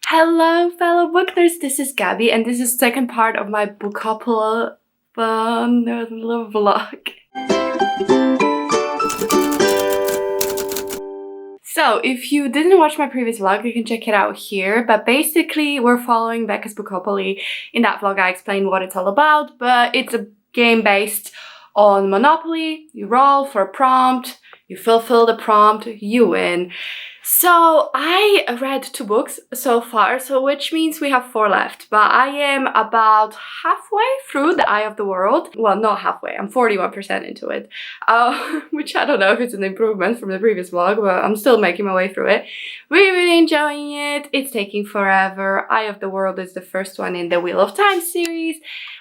Hello, fellow book nerds. This is Gabby, and this is the second part of my Bookopolis vlog. So, if you didn't watch my previous vlog, you can check it out here. But basically, we're following Becca's Bookopoly. In that vlog, I explained what it's all about, but it's a game based on Monopoly. You roll for a prompt, you fulfill the prompt, you win. So I read 2 books so far, so which means we have 4 left, but I am about halfway through The Eye of the World. Well, not halfway, I'm 41% into it, which I don't know if it's an improvement from the previous vlog, but I'm still making my way through it. Really enjoying it. It's taking forever. Eye of the World is the first one in the Wheel of Time series.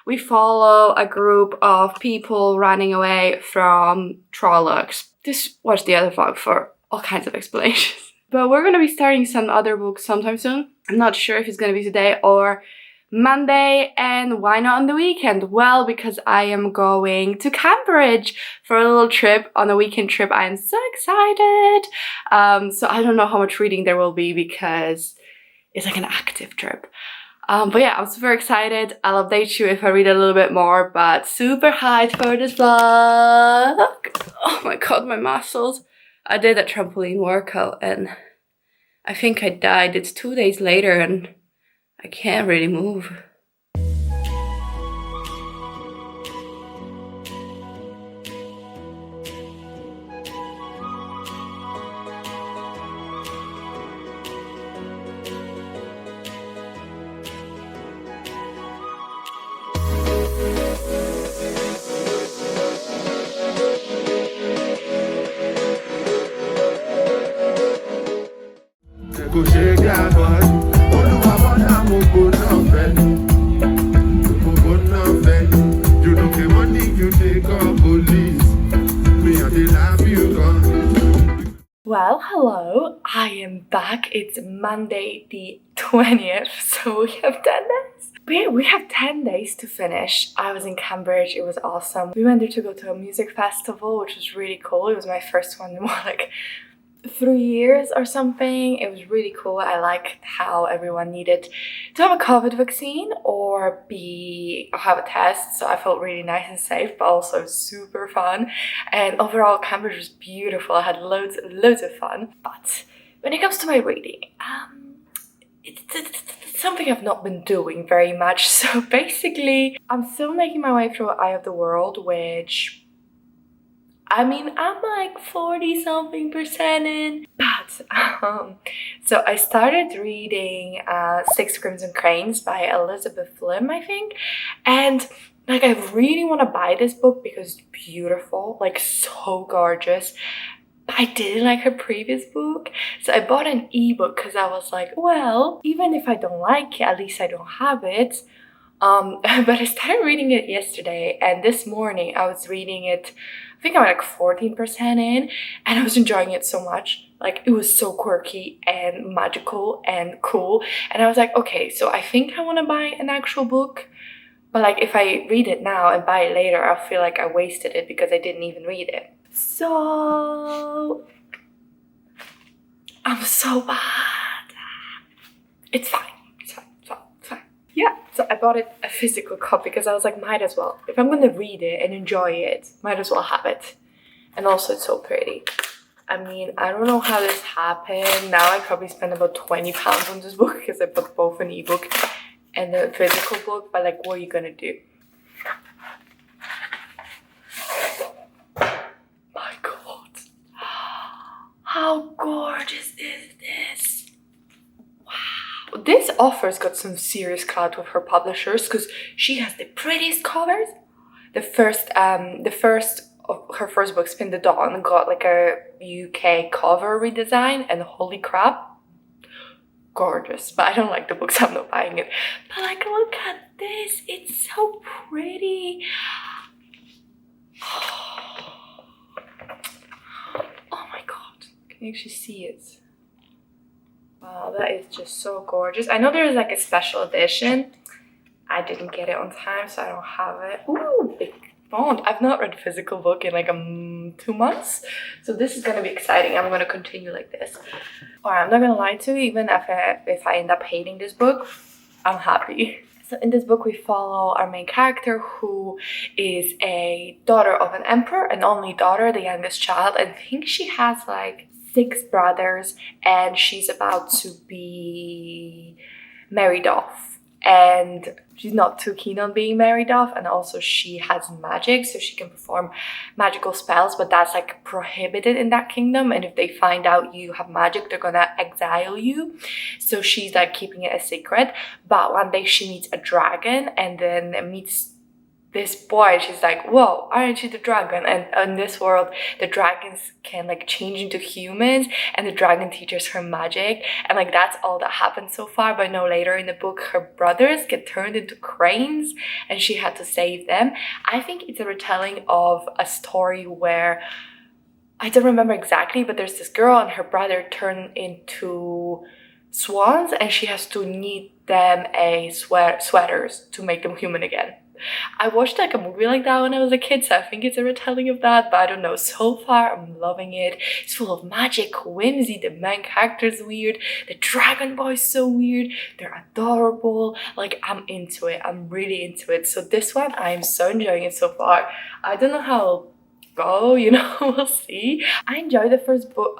We follow a group of people running away from Trollocs. Just watch the other vlog for all kinds of explanations. But we're going to be starting some other books sometime soon. I'm not sure if it's going to be today or Monday. And why not on the weekend? Well, because I am going to Cambridge for a little trip, on a weekend trip. I am so excited. So I don't know how much reading there will be because it's like an active trip. But yeah, I'm super excited. I'll update you if I read a little bit more, but super hyped for this vlog. Oh my god, my muscles. I did a trampoline workout and I think I died. It's 2 days later and I can't really move. Well, hello, I am back. It's Monday the 20th, so we have 10 days. We have 10 days to finish. I was in Cambridge, it was awesome. We went there to go to a music festival, which was really cool. It was my first one in more like 3 years or something. It was really cool. I liked how everyone needed to have a COVID vaccine or have a test, so I felt really nice and safe, but also super fun. And overall, Cambridge was beautiful. I had loads of fun. But when it comes to my reading, it's something I've not been doing very much. So basically, I'm still making my way through Eye of the World, which I'm like 40-something% in, but so I started reading 6 Crimson Cranes by Elizabeth Lim, I think, and like I really want to buy this book because it's beautiful, like so gorgeous. But I didn't like her previous book, so I bought an ebook because I was like, well, even if I don't like it, at least I don't have it. But I started reading it yesterday, and this morning I was reading it. I think I'm like 14% in, and I was enjoying it so much. Like, it was so quirky and magical and cool, and I was like, okay, so I think I want to buy an actual book, but like if I read it now and buy it later, I'll feel like I wasted it because I didn't even read it. So I'm so bad. It's fine. Yeah, so I bought it a physical copy because I was like, might as well. If I'm gonna read it and enjoy it, might as well have it. And also it's so pretty. I mean, I don't know how this happened. Now I probably spent about £20 on this book because I bought both an ebook and a physical book, but like, what are you gonna do? My god. How gorgeous is this? This author's got some serious clout with her publishers because she has the prettiest covers. The first of her first book, Spin the Dawn, got like a UK cover redesign, and holy crap, gorgeous. But I don't like the books, I'm not buying it. But like, look at this, it's so pretty. Oh my god, can you actually see it? Wow, that is just so gorgeous. I know there's like a special edition. I didn't get it on time, so I don't have it. Ooh, big Oh, I've not read a physical book in like 2 months, so this is gonna be exciting. I'm gonna continue like this. Or I'm not gonna lie to you, even if I end up hating this book, I'm happy. So in this book we follow our main character, who is a daughter of an emperor, an only daughter, the youngest child. I think she has like 6 brothers, and she's about to be married off. And she's not too keen on being married off, and also she has magic, so she can perform magical spells, but that's like prohibited in that kingdom, and if they find out you have magic, they're gonna exile you. So she's like keeping it a secret. But one day she meets a dragon, and then meets this boy, and she's like, whoa, aren't you the dragon? And in this world the dragons can like change into humans, and the dragon teaches her magic, and like that's all that happened so far. But no, later in the book her brothers get turned into cranes and she had to save them. I think it's a retelling of a story where, I don't remember exactly, but there's this girl and her brother turn into swans, and she has to knit them a sweaters to make them human again. I watched like a movie like that when I was a kid, so I think it's a retelling of that, but I don't know. So far I'm loving it. It's full of magic, whimsy, the main character's weird, the dragon boy's so weird, they're adorable. Like, I'm into it. I'm really into it. So this one, I'm so enjoying it so far. I don't know how it'll go, you know, we'll see. I enjoyed the first book,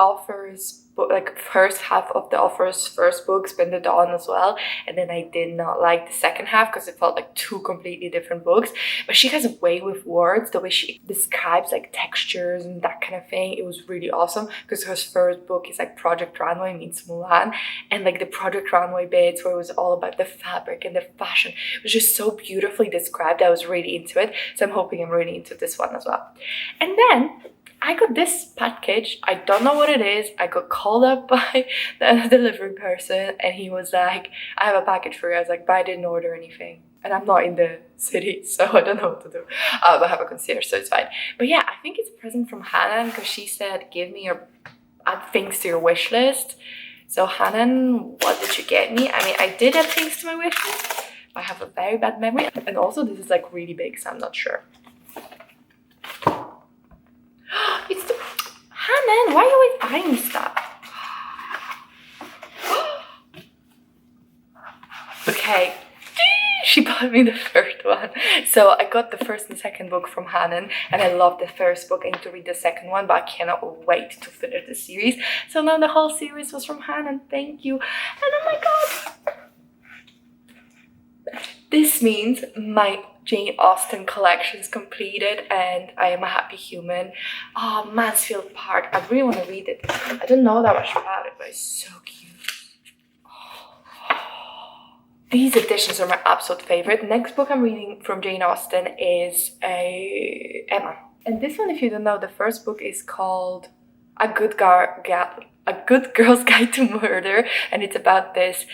like first half of the author's first book, Spin the Dawn, as well, and then I did not like the second half because it felt like 2 completely different books. But she has a way with words, the way she describes like textures and that kind of thing. It was really awesome, because her first book is like Project Runway meets Mulan, and like the Project Runway bits where it was all about the fabric and the fashion, it was just so beautifully described. I was really into it, so I'm hoping I'm really into this one as well. And then I got this package. I don't know what it is. I got called up by the delivery person, and he was like, I have a package for you. I was like, but I didn't order anything, and I'm not in the city, so I don't know what to do. But I have a concierge, so it's fine. But yeah, I think it's a present from Hanan, because she said, give me your add things to your wish list. So Hanan, what did you get me? I mean, I did add things to my wish list. I have a very bad memory, and also this is like really big, so I'm not sure. It's the Hanan, why are you always buying me stuff? Okay, she bought me the first one. So I got the first and second book from Hanan, and I love the first book. I need to read the second one, but I cannot wait to finish the series. So now the whole series was from Hanan. Thank you. And oh my god, this means my Jane Austen collection is completed, and I am a happy human. Oh, Mansfield Park. I really want to read it. I don't know that much about it, but it's so cute. These editions are my absolute favorite. Next book I'm reading from Jane Austen is Emma. And this one, if you don't know, the first book is called A Good Girl's Guide to Murder, and it's about this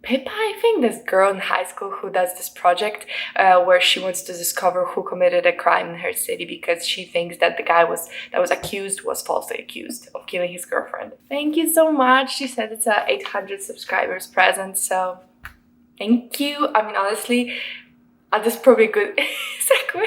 Pippa, I think, this girl in high school who does this project where she wants to discover who committed a crime in her city, because she thinks that the guy that was accused was falsely accused of killing his girlfriend. Thank you so much. She said it's a 800 subscribers present, so thank you. I mean, honestly, that's probably a good segue.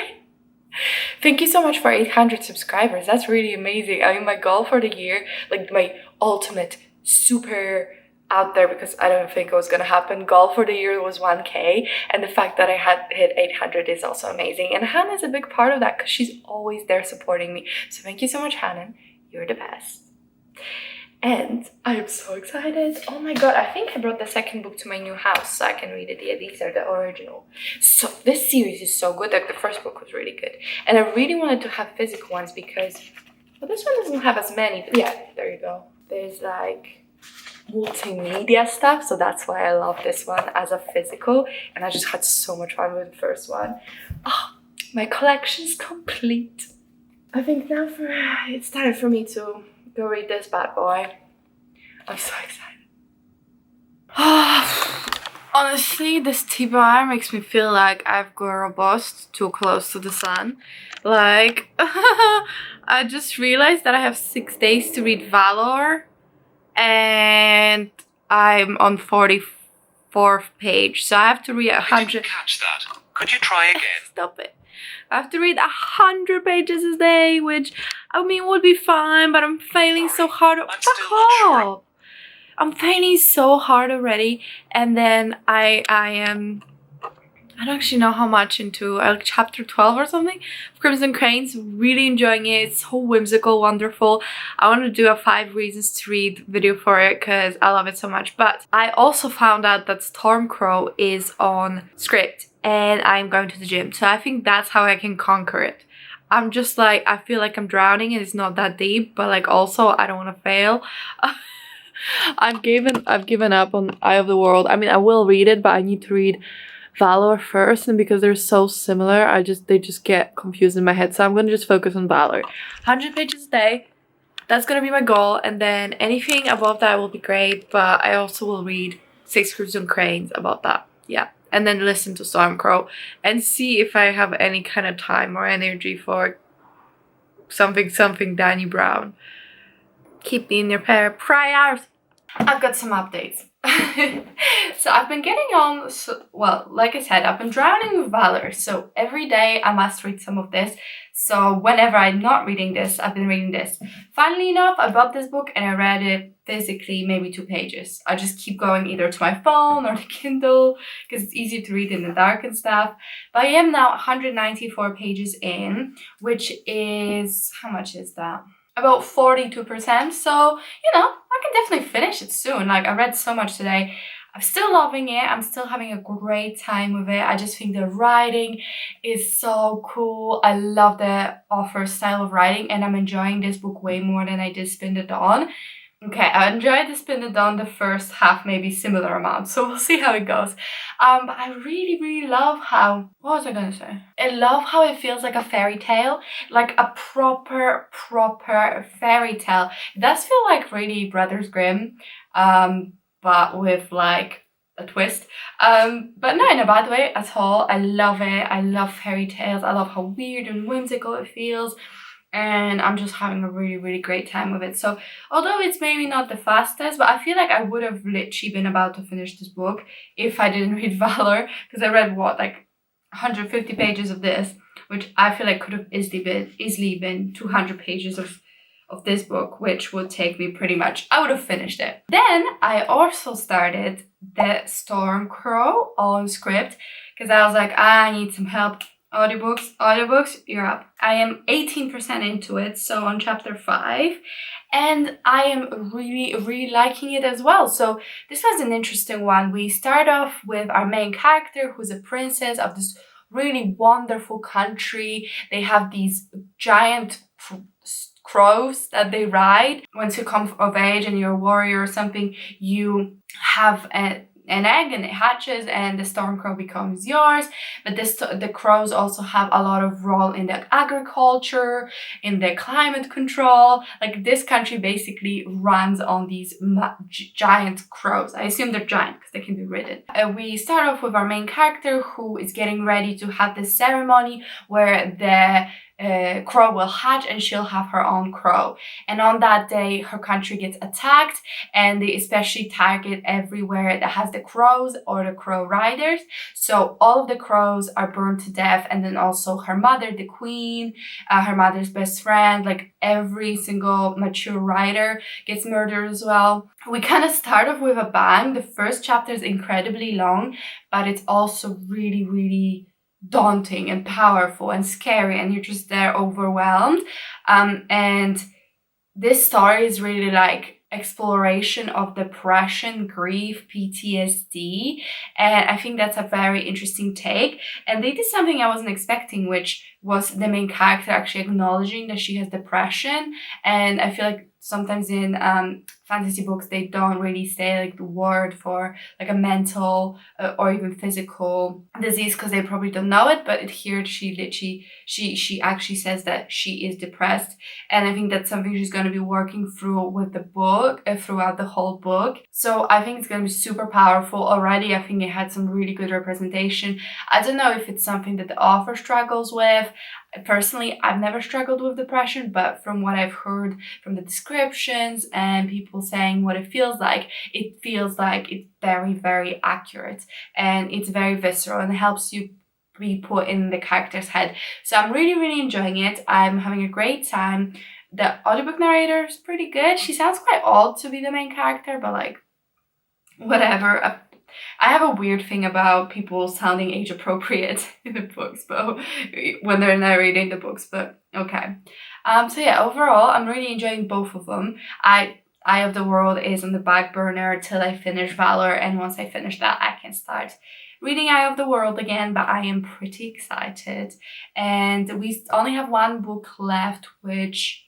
Thank you so much for 800 subscribers. That's really amazing. I mean, my goal for the year, like my ultimate super out there, because I don't think it was gonna happen, goal for the year was 1K, and the fact that I had hit 800 is also amazing. And Hanan is a big part of that, because she's always there supporting me. So thank you so much, Hanan. You're the best. And I am so excited. Oh my god, I think I brought the second book to my new house so I can read it. Yeah, these are the original. So this series is so good. Like, the first book was really good, and I really wanted to have physical ones because, well, this one doesn't have as many, but yeah, there you go. There's like multimedia stuff, so that's why I love this one as a physical, and I just had so much fun with the first one. Oh, my collection's complete. I think now it's time for me to go read this bad boy. I'm so excited. Honestly, this tea bar makes me feel like I've got robust too close to the sun. Like, I just realized that I have 6 days to read Valor, and I'm on 44th page, so I have to read 100. I didn't catch that. Could you try again? Stop it. I have to read 100 pages a day, which I mean would be fine, but I'm failing so hard. Fuck off! I'm failing so hard already, and then I don't actually know how much into like chapter 12 or something. Crimson Cranes, really enjoying it. It's so whimsical, wonderful. I want to do a 5 reasons to read video for it because I love it so much. But I also found out that Stormcrow is on Script and I'm going to the gym. So I think that's how I can conquer it. I'm just like, I feel like I'm drowning and it's not that deep, but like also I don't want to fail. I've given up on Eye of the World. I mean, I will read it, but I need to read Valor first, and because they're so similar, they just get confused in my head. So I'm gonna just focus on Valor. 100 pages a day. That's gonna be my goal, and then anything above that will be great. But I also will read 6 Crimson Cranes about that. Yeah, and then listen to Stormcrow and see if I have any kind of time or energy for something Dani Brown. Keep me in your prayers. I've got some updates. So I've been getting on, well, like I said, I've been drowning with Valor. So every day I must read some of this. So whenever I'm not reading this, I've been reading this. Funnily enough, I bought this book and I read it physically maybe 2 pages. I just keep going either to my phone or the Kindle because it's easier to read in the dark and stuff. But I am now 194 pages in, which is, how much is that? About 42%. So, you know, I can definitely finish it soon. Like, I read so much today. I'm still loving it. I'm still having a great time with it. I just think the writing is so cool. I love the author's style of writing, and I'm enjoying this book way more than I did Spin the Dawn. Okay, I enjoyed the Spin the Dawn the first half, maybe similar amount, so we'll see how it goes. But I really love how, what was I gonna say? I love how it feels like a fairy tale, like a proper fairy tale. It does feel like really Brothers Grimm, but with like a twist. But not in a bad way at all. I love it. I love fairy tales. I love how weird and whimsical it feels. And I'm just having a really great time with it. So although it's maybe not the fastest, but I feel like I would have literally been about to finish this book if I didn't read Valor, because I read what, like 150 pages of this, which I feel like could have easily been 200 pages of this book, which would take me pretty much, I would have finished it. Then I also started the Stormcrow on Script because I was like, I need some help. Audiobooks, you're up. I am 18% into it, so on chapter 5, and I am really liking it as well. So this was an interesting one. We start off with our main character, who's a princess of this really wonderful country. They have these giant crows that they ride. Once you come of age and you're a warrior or something, you have an egg and it hatches and the Stormcrow becomes yours. But the crows also have a lot of role in the agriculture, in the climate control. Like, this country basically runs on these giant crows. I assume they're giant because they can be ridden. We start off with our main character who is getting ready to have this ceremony where the crow will hatch and she'll have her own crow. And on that day, her country gets attacked, and they especially target everywhere that has the crows or the crow riders. So all of the crows are burned to death, and then also her mother, the queen, her mother's best friend, like every single mature rider gets murdered as well. We kind of start off with a bang. The first chapter is incredibly long, but it's also really daunting and powerful and scary, and you're just there overwhelmed. And this story is really like exploration of depression, grief, PTSD, and I think that's a very interesting take. And they did something I wasn't expecting, which was the main character actually acknowledging that she has depression. And I feel like sometimes in fantasy books they don't really say like the word for like a mental or even physical disease because they probably don't know it, but here she actually says that she is depressed. And I think that's something she's going to be working through with the book, throughout the whole book. So I think it's going to be super powerful already. I think it had some really good representation. I don't know if it's something that the author struggles with. Personally, I've never struggled with depression, but from what I've heard from the descriptions and people saying what it feels like it's very accurate, and it's very visceral and helps you be put in the character's head. So I'm really enjoying it. I'm having a great time. The audiobook narrator is pretty good. She sounds quite old to be the main character, but like, whatever. I have a weird thing about people sounding age appropriate in the books, but when they're narrating the books, but okay. So yeah, overall, I'm really enjoying both of them. Eye of the World is on the back burner till I finish Valor, and once I finish that, I can start reading Eye of the World again, but I am pretty excited. And we only have one book left, which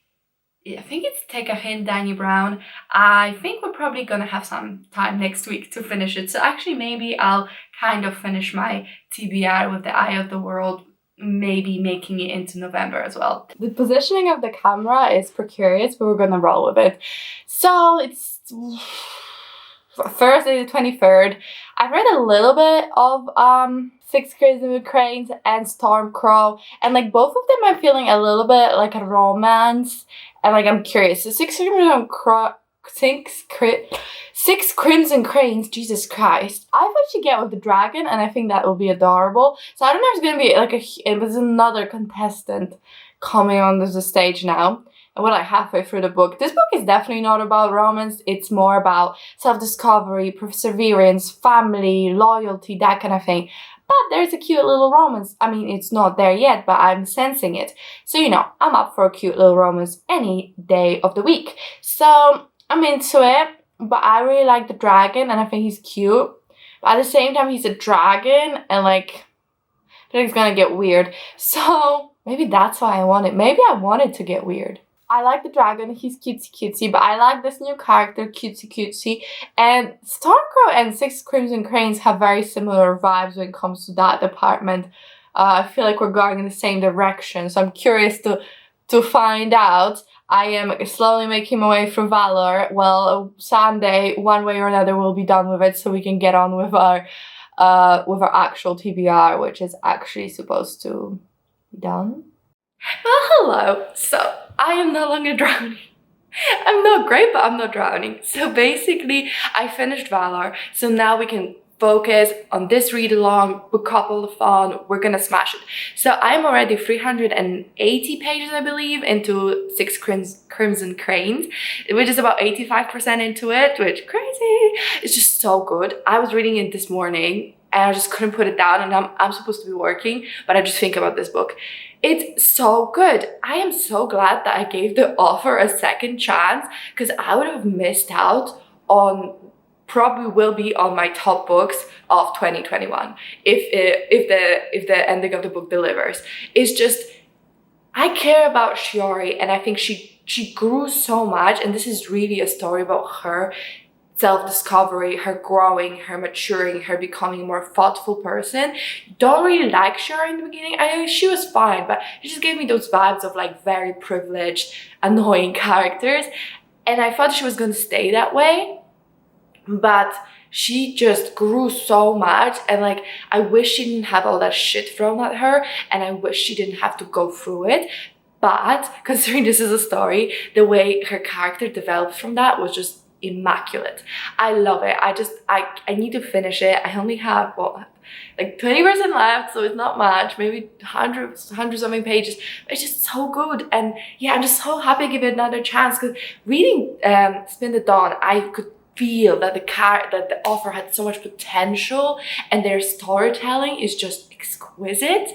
I think it's Take a Hint, Dani Brown. I think we're probably gonna have some time next week to finish it. So actually maybe I'll kind of finish my TBR with the Eye of the World, maybe making it into November as well. The positioning of the camera is precarious, but we're gonna roll with it. So it's Thursday the 23rd. I've read a little bit of Six Crimson Cranes and Stormcrow, and like both of them I'm feeling a little bit like a romance, and like I'm curious. So Six Crimson Cranes, Jesus Christ. I thought she'd get with the dragon, and I think that will be adorable. So I don't know if it's gonna be like it was another contestant coming on the stage now. And we're like halfway through the book. This book is definitely not about romance. It's more about self-discovery, perseverance, family, loyalty, that kind of thing. But there's a cute little romance. I mean, it's not there yet, but I'm sensing it. So, you know, I'm up for a cute little romance any day of the week. So, I'm into it. But I really like the dragon, and I think he's cute. But at the same time, he's a dragon, and like, I think it's gonna get weird. So, maybe that's why I want it. Maybe I want it to get weird. I like the dragon, he's cutesy, but I like this new character, cutesy. And Stormcrow and Six Crimson Cranes have very similar vibes when it comes to that department. I feel like we're going in the same direction, so I'm curious to find out. I am slowly making my way through Valor. Well, Sunday, one way or another, we'll be done with it, so we can get on with our actual TBR, which is actually supposed to be done. Well, hello. So, I am no longer drowning. I'm not great, but I'm not drowning. So basically, I finished Valor. So now we can focus on this read-along, book couple-a-thon. We're gonna smash it. So I'm already 380 pages, I believe, into Six Crimson Cranes, which is about 85% into it, which crazy. It's just so good. I was reading it this morning, and I just couldn't put it down, and I'm supposed to be working, but I just think about this book. It's so good. I am so glad that I gave the author a second chance, because I would have missed out on, probably will be on my top books of 2021 if the ending of the book delivers. It's just, I care about Shiori, and I think she grew so much, and this is really a story about her self-discovery, her growing, her maturing, her becoming a more thoughtful person. Don't really like Shiori in the beginning. She was fine, but she just gave me those vibes of like very privileged, annoying characters, and I thought she was going to stay that way, but she just grew so much, and like I wish she didn't have all that shit thrown at her, and I wish she didn't have to go through it. But considering this is a story, the way her character developed from that was just immaculate. I love it. I need to finish it. I only have like 20% left, so it's not much, maybe 100 something pages. It's just so good, and yeah, I'm just so happy to give it another chance, because reading Spin the Dawn, I could feel that the author had so much potential, and their storytelling is just exquisite.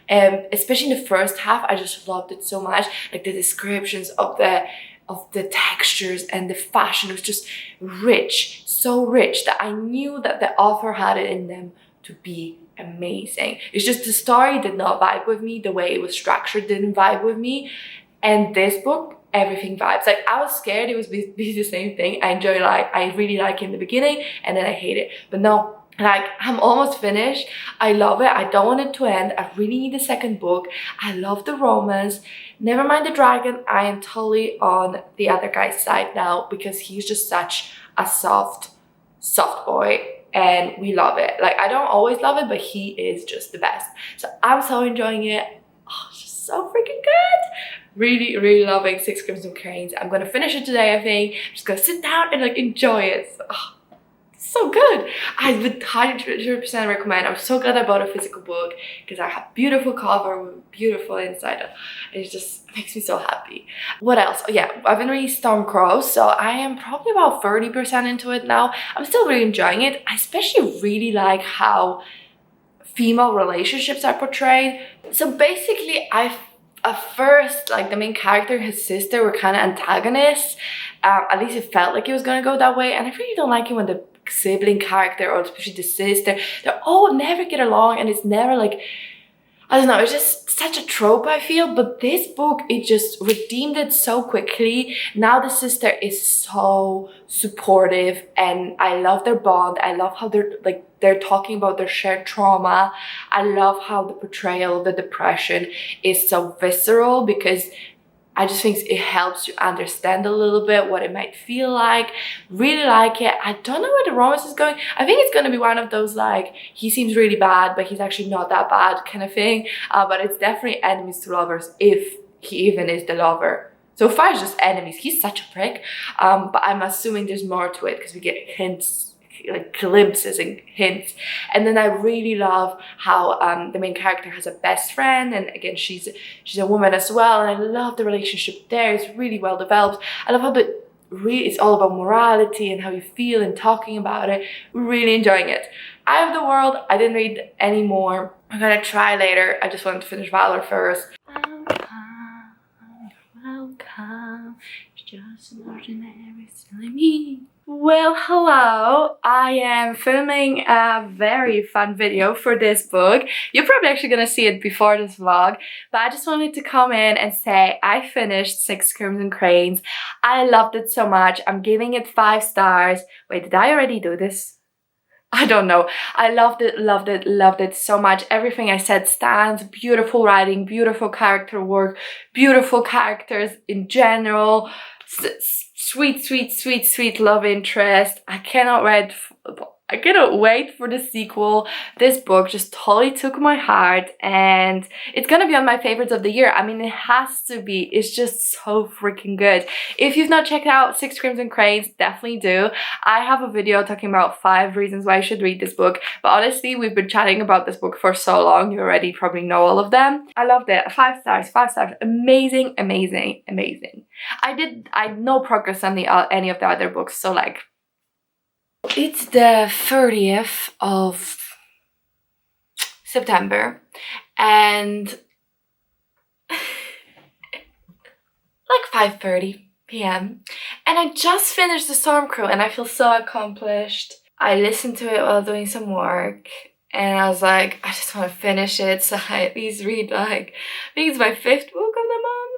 Especially in the first half, I just loved it so much. Like the descriptions of the textures and the fashion was just rich, so rich, that I knew that the author had it in them to be amazing. It's just the story did not vibe with me, the way it was structured didn't vibe with me, and this book, everything vibes. Like I was scared it was be the same thing. I really like it in the beginning, and then I hate it, but no. Like, I'm almost finished. I love it. I don't want it to end. I really need a second book. I love the romance. Never mind the dragon. I am totally on the other guy's side now, because he's just such a soft boy, and we love it. Like, I don't always love it, but he is just the best. So I'm so enjoying it. Oh, it's just so freaking good. Really loving Six Crimson Cranes. I'm gonna finish it today, I think. I'm just gonna sit down and like enjoy it. So, so good. I would 100% recommend. I'm so glad I bought a physical book because I have beautiful cover with beautiful inside. It just makes me so happy. What else? Oh yeah, I've been reading Stormcrow, so I am probably about 30% into it now. I'm still really enjoying it. I especially really like how female relationships are portrayed. So basically, at first, like the main character and his sister were kind of antagonists. At least it felt like it was gonna go that way, and I really don't like it when the sibling character, or especially the sister, they all never get along, and it's never like, I don't know, it's just such a trope, I feel. But this book, it just redeemed it so quickly. Now the sister is so supportive, and I love their bond. I love how they're talking about their shared trauma. I love how the portrayal of the depression is so visceral, because I just think it helps you understand a little bit what it might feel like. Really like it. I don't know where the romance is going. I think it's going to be one of those like, he seems really bad, but he's actually not that bad kind of thing. But it's definitely enemies to lovers, if he even is the lover. So far it's just enemies. He's such a prick. But I'm assuming there's more to it because we get hints, like glimpses and hints. And then I really love how the main character has a best friend, and again she's a woman as well, and I love the relationship there. It's really well developed. I love how it's all about morality and how you feel and talking about it. Really enjoying it. Eye of the World, I didn't read any more. I'm gonna try later. I just wanted to finish Valor first. Welcome, it's just an ordinary silly me. Well, hello. I am filming a very fun video for this book. You're probably actually gonna see it before this vlog, but I just wanted to come in and say I finished Six Crimson Cranes. I loved it so much. I'm giving it 5 stars. Wait, did I already do this? I don't know. I loved it so much. Everything I said stands. Beautiful writing, beautiful character work, beautiful characters in general. Sweet love interest. I cannot wait for the sequel. This book just totally took my heart, and it's gonna be on my favorites of the year. I mean, it has to be. It's just so freaking good. If you've not checked out Six Crimson Cranes, definitely do. I have a video talking about 5 reasons why you should read this book, but honestly, we've been chatting about this book for so long, you already probably know all of them. I loved it. 5 stars, 5 stars. Amazing. I had no progress on any of the other books, so like, it's the 30th of September, and like 5:30 p.m. and I just finished The Stormcrow, and I feel so accomplished. I listened to it while doing some work, and I was like, I just want to finish it, so I at least read like, I think it's my 5th book of the month.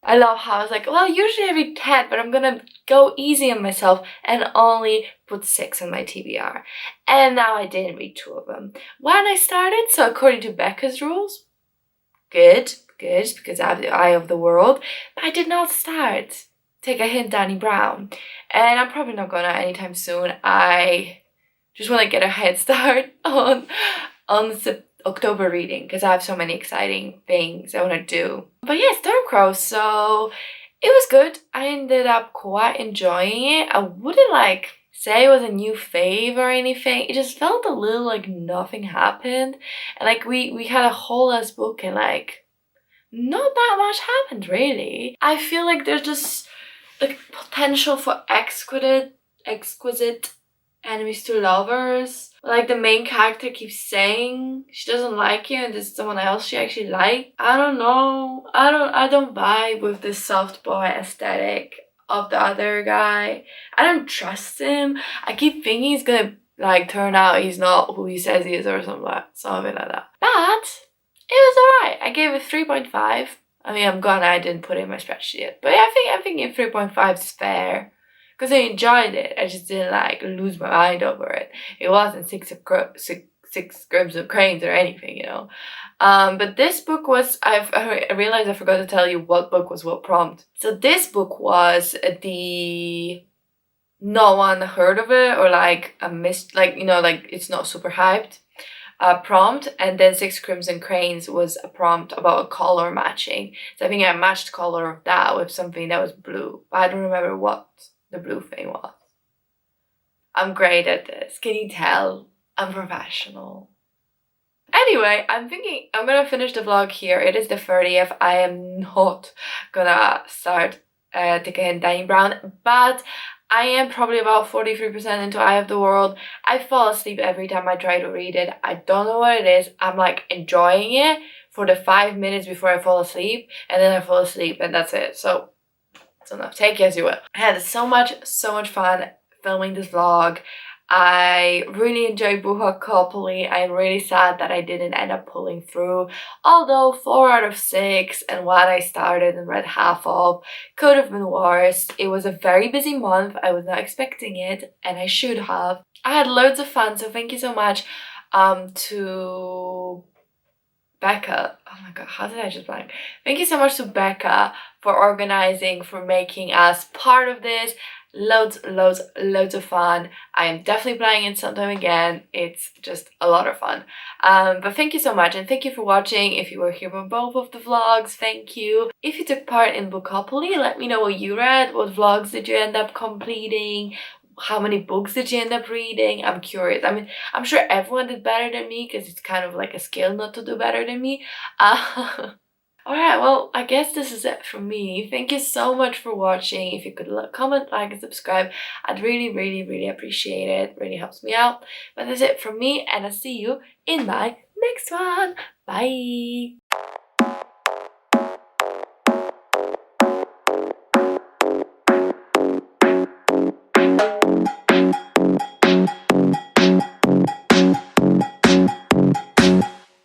I love how I was like, well, usually I read 10, but I'm gonna go easy on myself and only put 6 on my TBR. And now I didn't read 2 of them. When I started, so according to Becca's rules, good, because I have the Eye of the World, but I did not start. Take a hint, Dani Brown. And I'm probably not gonna anytime soon. I just want to get a head start on October reading, because I have so many exciting things I want to do. But yeah, Stormcrow, so it was good. I ended up quite enjoying it. I wouldn't like say it was a new fave or anything. It just felt a little like nothing happened, and like we had a whole ass book, and like not that much happened really. I feel like there's just like potential for exquisite enemies to lovers. Like the main character keeps saying she doesn't like you, and there's someone else she actually likes. I don't know. I don't vibe with this soft boy aesthetic of the other guy. I don't trust him. I keep thinking he's gonna like turn out he's not who he says he is, or something like that. But it was alright. I gave it 3.5. I mean, I didn't put it in my spreadsheet yet, but I think 3.5 is fair. Because I enjoyed it. I just didn't like lose my mind over it. It wasn't Six Crimson Cranes or anything, you know. But this book was, I realized I forgot to tell you what book was what prompt. So this book was the no one heard of it, or like a it's not super hyped prompt. And then Six Crimson Cranes was a prompt about color matching. So I think I matched color of that with something that was blue, but I don't remember what the blue thing was. I'm great at this. Can you tell? I'm professional. Anyway, I'm thinking I'm gonna finish the vlog here. It is the 30th. I am not gonna start Decade Dan Brown, but I am probably about 43% into Eye of the World. I fall asleep every time I try to read it. I don't know what it is. I'm like enjoying it for the 5 minutes before I fall asleep, and then I fall asleep and that's it. So I don't know, take it as you will. I had so much fun filming this vlog. I really enjoyed Buhakopoly. I'm really sad that I didn't end up pulling through, although 4 out of 6 and what I started and read half of could have been worse. It was a very busy month. I was not expecting it, and I should have. I had loads of fun, so thank you so much to Becca. Oh my god, how did I just blank? Thank you so much to Becca for organizing, for making us part of this. Loads of fun. I am definitely playing it sometime again. It's just a lot of fun. But thank you so much, and thank you for watching. If you were here for both of the vlogs, thank you. If you took part in Bookopoly, let me know what you read. What vlogs did you end up completing? How many books did you end up reading? I'm curious. I mean, I'm sure everyone did better than me because it's kind of like a skill not to do better than me. Alright, well, I guess this is it from me. Thank you so much for watching. If you could comment, like, and subscribe, I'd really appreciate it. It really helps me out. But that's it from me, and I'll see you in my next one. Bye!